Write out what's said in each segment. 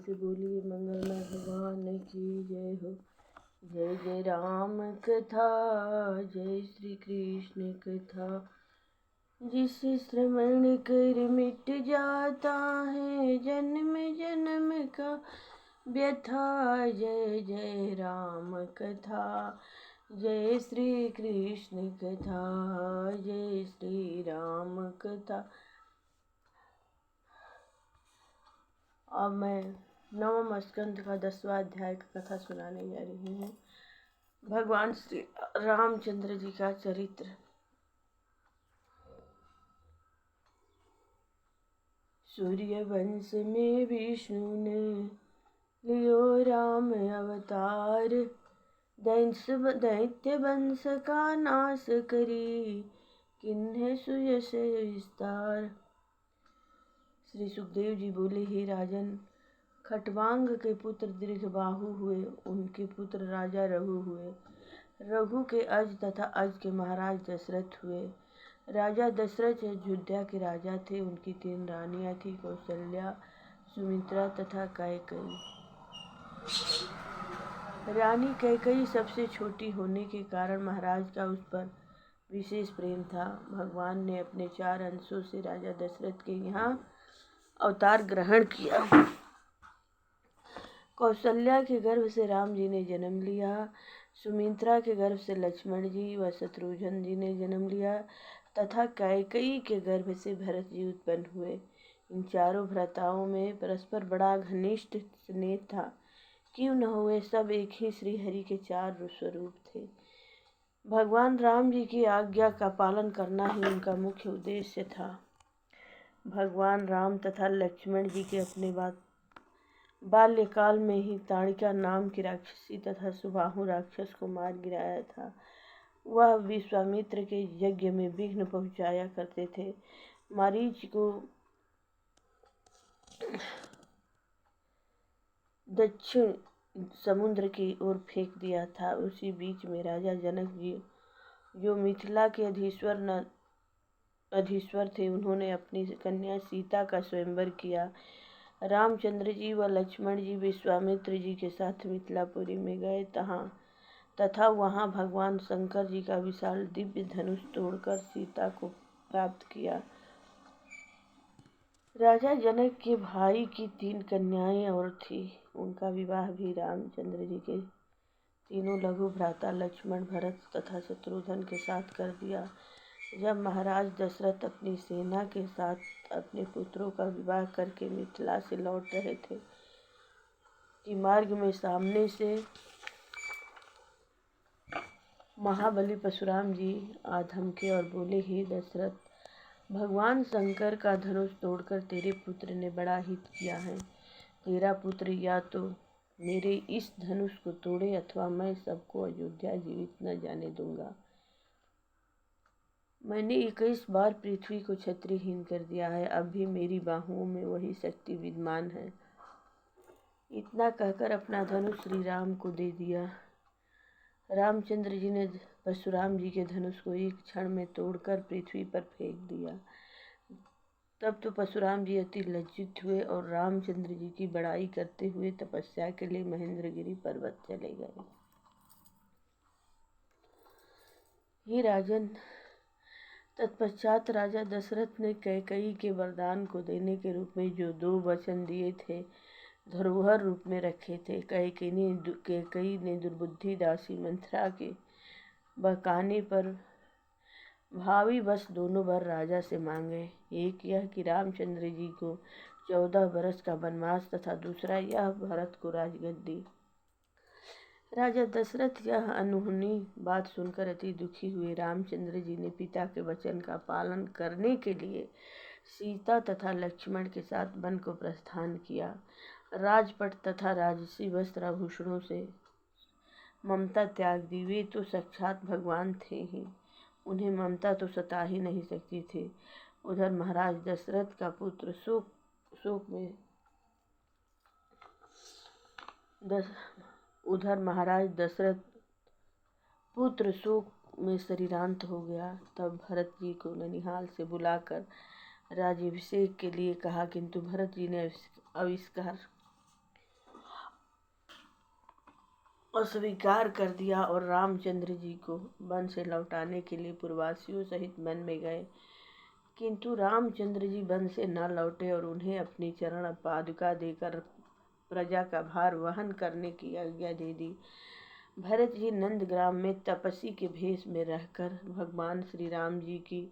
से बोलिए मंगलमय भगवान की जय हो। जय जय राम कथा, जय श्री कृष्ण कथा। जिस श्रवण कर मिट जाता है जन्म जन्म का व्यथा। जय जय राम कथा, जय श्री कृष्ण कथा, जय श्री राम कथा। अब मैं नवम स्कंद का 10वां अध्याय की कथा सुनाने जा रही हूँ। भगवान श्री रामचंद्र जी का चरित्र। सूर्य वंश में विष्णु ने लियो राम अवतार, दैत्य वंश का नाश करी, किन्हे सुयश विस्तार। श्री सुखदेव जी बोले, हे राजन, खटवांग के पुत्र दीर्घबाहु हुए, उनके पुत्र राजा रघु हुए। रघु के अज तथा अज के महाराज दशरथ हुए। राजा दशरथ अयोध्या के राजा थे। उनकी 3 रानियां थी, कौशल्या, सुमित्रा तथा कैकेयी। रानी कैकेयी सबसे छोटी होने के कारण महाराज का उस पर विशेष प्रेम था। भगवान ने अपने 4 अंशों से राजा दशरथ के यहाँ अवतार ग्रहण किया। कौशल्या के गर्भ से राम जी ने जन्म लिया, सुमित्रा के गर्भ से लक्ष्मण जी व शत्रुघ्न जी ने जन्म लिया तथा कैकेयी के गर्भ से भरत जी उत्पन्न हुए। इन चारों भ्राताओं में परस्पर बड़ा घनिष्ठ स्नेह था। क्यों न हुए, सब एक ही श्री हरि के 4 स्वरूप थे। भगवान राम जी की आज्ञा का पालन करना ही उनका मुख्य उद्देश्य था। भगवान राम तथा लक्ष्मण जी के अपने बाल्यकाल में ही ताड़िका नाम की राक्षसी तथा सुबाहु राक्षस को मार गिराया था। वह विश्वामित्र के यज्ञ में विघ्न पहुंचाया करते थे। मारीच को दक्षिण समुद्र की ओर फेंक दिया था। उसी बीच में राजा जनक जी, जो मिथिला के अधीश्वर थे, उन्होंने अपनी कन्या सीता का स्वयंवर किया। रामचंद्र जी व लक्ष्मण जी विश्वामित्र जी के साथ मिथिलापुरी में गए तथा वहां भगवान शंकर जी का विशाल दिव्य धनुष तोड़कर सीता को प्राप्त किया। राजा जनक के भाई की 3 कन्याएं और थी। उनका विवाह भी रामचंद्र जी के तीनों लघु भ्राता लक्ष्मण, भरत तथा शत्रुघ्न के साथ कर दिया। जब महाराज दशरथ अपनी सेना के साथ अपने पुत्रों का विवाह करके मिथिला से लौट रहे थे कि मार्ग में सामने से महाबली परशुराम जी आ धमके और बोले, हे दशरथ, भगवान शंकर का धनुष तोड़कर तेरे पुत्र ने बड़ा हित किया है। तेरा पुत्र या तो मेरे इस धनुष को तोड़े अथवा मैं सबको अयोध्या जीवित न जाने दूंगा। मैंने 21 बार पृथ्वी को क्षत्रिहीन कर दिया है, अब भी मेरी बाहुओं में वही शक्ति विद्यमान है। इतना कहकर अपना धनुष श्री राम को दे दिया। रामचंद्र जी ने परशुराम जी के धनुष को एक क्षण में तोड़कर पृथ्वी पर फेंक दिया। तब तो परशुराम जी अति लज्जित हुए और रामचंद्र जी की बड़ाई करते हुए तपस्या के लिए महेंद्रगिरी पर्वत चले गए। हे राजन, तत्पश्चात राजा दशरथ ने कैकेयी के वरदान को देने के रूप में जो 2 वचन दिए थे, धरोहर रूप में रखे थे। कैकेयी ने दुर्बुद्धि दासी मंथरा के बहकाने पर भावी बस दोनों वर राजा से मांगे। एक यह कि रामचंद्र जी को 14 बरस का वनवास तथा दूसरा यह भरत को राजगद्दी। राजा दशरथ यह अनहोनी बात सुनकर अति दुखी हुए। रामचंद्र जी ने पिता के वचन का पालन करने के लिए सीता तथा लक्ष्मण के साथ वन को प्रस्थान किया। राजपट तथा राजसी वस्त्र आभूषणों से ममता त्याग दी। वे तो साक्षात भगवान थे ही, उन्हें ममता तो सता ही नहीं सकती थी। उधर महाराज दशरथ का पुत्र शोक में शरीरांत हो गया। तब भरत जी को ननिहाल से बुलाकर राज्याभिषेक के लिए कहा, किंतु भरत जी ने अस्वीकार कर दिया और रामचंद्र जी को वन से लौटाने के लिए पुरवासियों सहित वन में गए। किंतु रामचंद्र जी वन से न लौटे और उन्हें अपनी चरण पादुका देकर प्रजा का भार वहन करने की आज्ञा दे दी। भरत जी नंदग्राम में तपस्वी के भेष में रहकर भगवान श्री राम जी की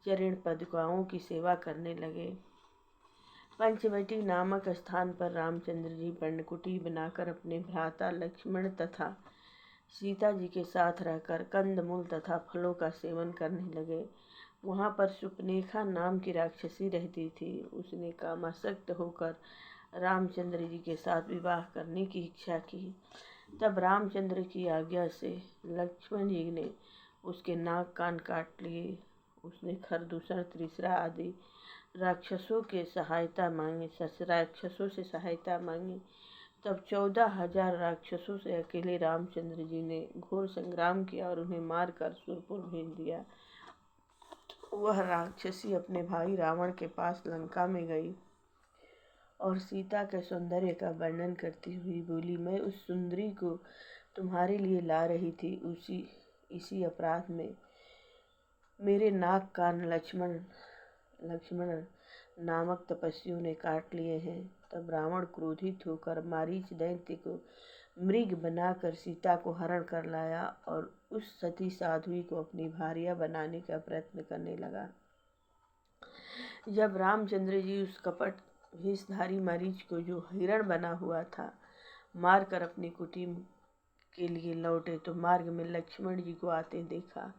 चरण पादुकाओं की सेवा करने लगे। पंचवटी नामक स्थान पर रामचंद्र जी पर्णकुटी बनाकर अपने भ्राता लक्ष्मण तथा सीता जी के साथ रहकर कंदमूल तथा फलों का सेवन करने लगे। वहाँ पर सुपनेखा नाम की राक्षसी रहती थी। उसने कामासक्त होकर रामचंद्र जी के साथ विवाह करने की इच्छा की। तब रामचंद्र की आज्ञा से लक्ष्मण जी ने उसके नाक कान काट लिए। उसने खरदूषण त्रिशरा आदि राक्षसों से सहायता मांगी। तब 14,000 राक्षसों से अकेले रामचंद्र जी ने घोर संग्राम किया और उन्हें मारकर सुरपुर भेज दिया। वह राक्षसी अपने भाई रावण के पास लंका में गई और सीता के सौंदर्य का वर्णन करती हुई बोली, मैं उस सुंदरी को तुम्हारे लिए ला रही थी। इसी अपराध में मेरे नाक कान लक्ष्मण नामक तपस्वियों ने काट लिए हैं। तब रावण क्रोधित होकर मारीच दैत्य को मृग बनाकर सीता को हरण कर लाया और उस सती साध्वी को अपनी भार्या बनाने का प्रयत्न करने लगा। जब रामचंद्र जी उस कपट भेषधारी मारीच को, जो हिरण बना हुआ था, मारकर अपनी कुटी के लिए लौटे तो मार्ग में लक्ष्मण जी को आते देखा।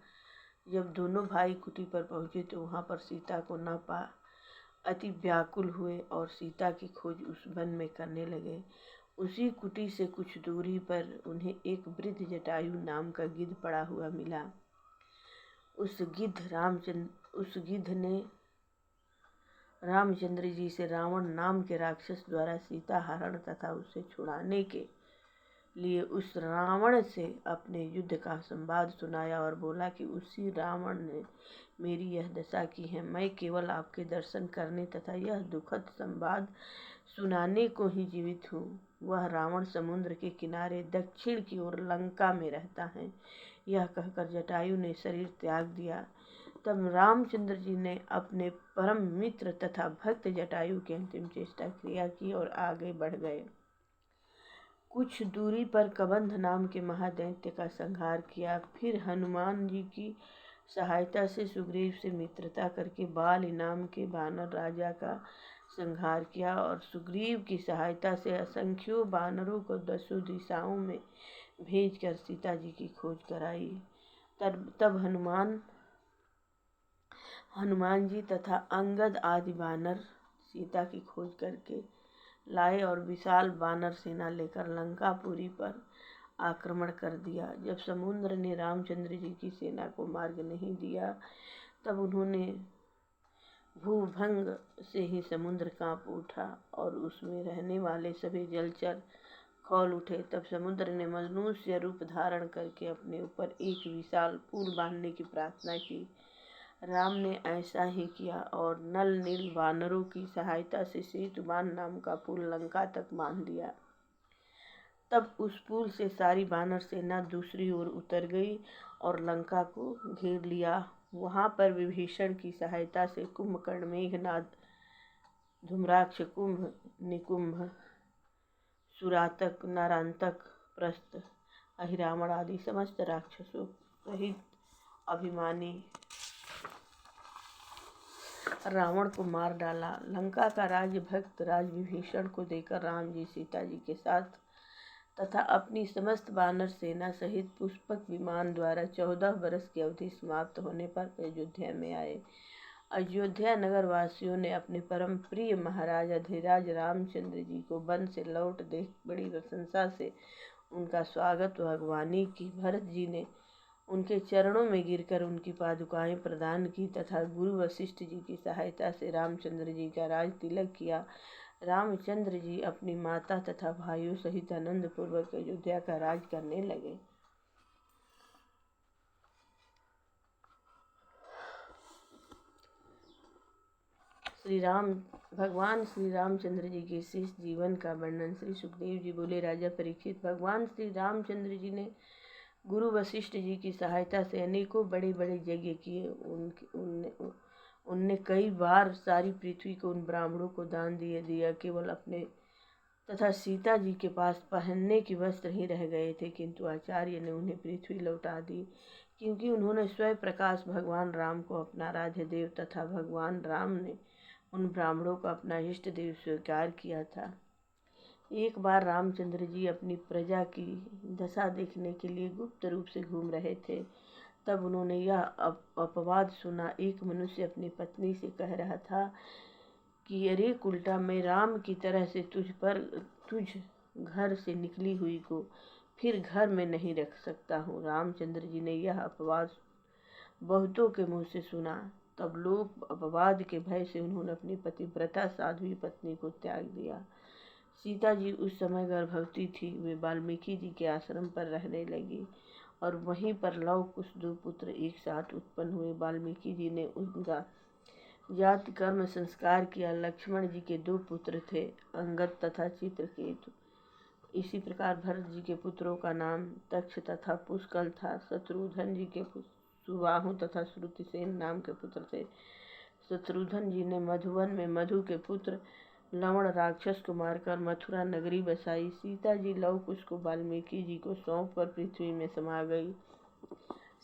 जब दोनों भाई कुटी पर पहुंचे तो वहां पर सीता को न पा अति व्याकुल हुए और सीता की खोज उस वन में करने लगे। उसी कुटी से कुछ दूरी पर उन्हें एक वृद्ध जटायु नाम का गिद्ध पड़ा हुआ मिला। उस गिद्ध ने रामचंद्र जी से रावण नाम के राक्षस द्वारा सीता हरण तथा उसे छुड़ाने के लिए उस रावण से अपने युद्ध का संवाद सुनाया और बोला कि उसी रावण ने मेरी यह दशा की है। मैं केवल आपके दर्शन करने तथा यह दुखद संवाद सुनाने को ही जीवित हूँ। वह रावण समुद्र के किनारे दक्षिण की ओर लंका में रहता है। यह कहकर जटायु ने शरीर त्याग दिया। तब रामचंद्र जी ने अपने परम मित्र तथा भक्त जटायु की अंतिम चेष्टा क्रिया की और आगे बढ़ गए। कुछ दूरी पर कबंध नाम के महादैत्य का संहार किया। फिर हनुमान जी की सहायता से सुग्रीव से मित्रता करके बाल नाम के वानर राजा का संहार किया और सुग्रीव की सहायता से असंख्यों वानरों को 10 दिशाओं में भेजकर सीता जी की खोज कराई। तब हनुमान जी तथा अंगद आदि वानर सीता की खोज करके लाए और विशाल वानर सेना लेकर लंकापुरी पर आक्रमण कर दिया। जब समुद्र ने रामचंद्र जी की सेना को मार्ग नहीं दिया तब उन्होंने भूभंग से ही समुद्र कांप उठा और उसमें रहने वाले सभी जलचर खौल उठे। तब समुद्र ने मनुष्य रूप धारण करके अपने ऊपर एक विशाल पुल बांधने की प्रार्थना की। राम ने ऐसा ही किया और नल नील वानरों की सहायता से सेतुबान नाम का पुल लंका तक बांध दिया। तब उस पुल से सारी वानर सेना दूसरी ओर उतर गई और लंका को घेर लिया। वहां पर विभीषण की सहायता से कुंभकर्ण, मेघनाद, धूम्राक्ष, कुंभ, निकुंभ, सुरातक, नरांतक, प्रस्थ, अहिरावण आदि समस्त राक्षसों सहित अभिमानी रावण को मार डाला। लंका का राज्य भक्त राज विभीषण को देकर राम जी सीता जी के साथ तथा अपनी समस्त वानर सेना सहित पुष्पक विमान द्वारा 14 वर्ष की अवधि समाप्त होने पर अयोध्या में आए। अयोध्या नगर वासियों ने अपने परम प्रिय महाराज अधिराज रामचंद्र जी को वन से लौट देख बड़ी प्रशंसा से उनका स्वागत व अगवानी की। भरत जी ने उनके चरणों में गिरकर उनकी पादुकाएं प्रदान की तथा गुरु वशिष्ठ जी की सहायता से रामचंद्र जी का राज तिलक किया। रामचंद्र जी अपनी माता तथा भाइयों सहित आनंद पूर्वक अयोध्या का राज करने लगे। भगवान श्री रामचंद्र जी के शेष जीवन का वर्णन। श्री सुखदेव जी बोले, राजा परीक्षित, भगवान श्री रामचंद्र जी ने गुरु वशिष्ठ जी की सहायता से अनेकों बड़े बड़े यज्ञ किए। उनने कई बार सारी पृथ्वी को उन ब्राह्मणों को दान दिया। केवल अपने तथा सीता जी के पास पहनने के वस्त्र ही रह गए थे, किंतु आचार्य ने उन्हें पृथ्वी लौटा दी, क्योंकि उन्होंने स्वयं प्रकाश भगवान राम को अपना आराध्य देव तथा भगवान राम ने उन ब्राह्मणों को अपना इष्ट देव स्वीकार किया था। एक बार रामचंद्र जी अपनी प्रजा की दशा देखने के लिए गुप्त रूप से घूम रहे थे। तब उन्होंने यह अपवाद सुना। एक मनुष्य अपनी पत्नी से कह रहा था कि अरे उल्टा, मैं राम की तरह से तुझ घर से निकली हुई को फिर घर में नहीं रख सकता हूँ। रामचंद्र जी ने यह अपवाद बहुतों के मुँह से सुना। तब लोग अपवाद के भय से उन्होंने अपनी पतिव्रता साध्वी पत्नी को त्याग दिया। सीता जी उस समय गर्भवती थी। वे वाल्मीकि जी के आश्रम पर रहने लगी और वहीं पर लव कुश 2 पुत्र एक साथ उत्पन्न हुए। वाल्मीकि जी ने उनका जाति कर्म संस्कार किया। लक्ष्मण जी के 2 पुत्र थे, अंगद तथा चित्रकेतु। इसी प्रकार भरत जी के पुत्रों का नाम तक्ष तथा पुष्कल था। शत्रुघ्न जी के सुबाहु तथा श्रुतिसेन नाम के पुत्र थे। शत्रुघ्न जी ने मधुवन में मधु के पुत्र लवण राक्षस को मारकर मथुरा नगरी बसाई। सीता जी लव कुश को वाल्मीकि जी को सौंप कर पृथ्वी में समा गई।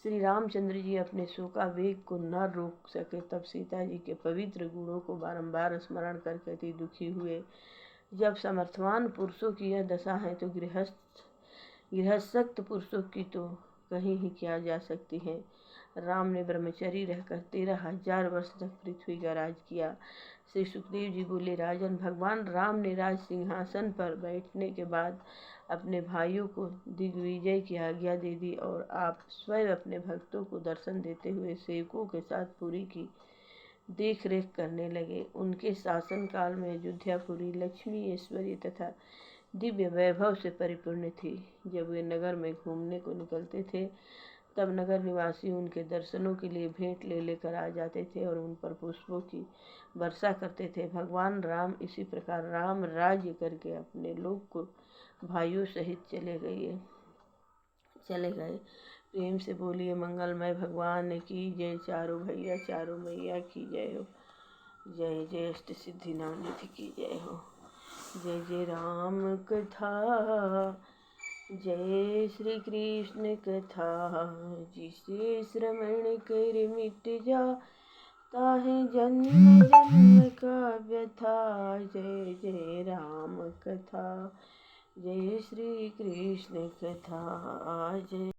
श्री रामचंद्र जी अपने शोकावेग को न रोक सके। तब सीता जी के पवित्र गुणों को बारंबार स्मरण करके अति दुखी हुए। जब समर्थवान पुरुषों की यह दशा है तो गृहस्थ पुरुषों की तो कहीं ही क्या जा सकती है। राम ने ब्रह्मचारी रहकर 13,000 वर्ष तक पृथ्वी का राज किया। श्री सुखदेव जी बोले, राजन, भगवान राम ने राज सिंहासन पर बैठने के बाद अपने भाइयों को दिग्विजय की आज्ञा दे दी और आप स्वयं अपने भक्तों को दर्शन देते हुए सेवकों के साथ पुरी की देख रेख करने लगे। उनके शासन काल में अयोध्यापुरी लक्ष्मी, ऐश्वर्य तथा दिव्य वैभव से परिपूर्ण थी। जब वे नगर में घूमने को निकलते थे तब नगर निवासी उनके दर्शनों के लिए भेंट ले लेकर आ जाते थे और उन पर पुष्पों की वर्षा करते थे। भगवान राम इसी प्रकार राम राज्य करके अपने लोक को भाइयों सहित चले गए। प्रेम से बोलिए, मंगलमय भगवान की जय। चारों भैया चारों मैया की जय हो। जय जय अष्ट सिद्धि नवनिधि की जय हो। जय जय राम कथा, जय श्री कृष्ण कथा, जिसे श्रवण कर मिट जाता है जन्म जन्म का व्यथा। जय जय राम कथा, जय श्री कृष्ण कथा, जय।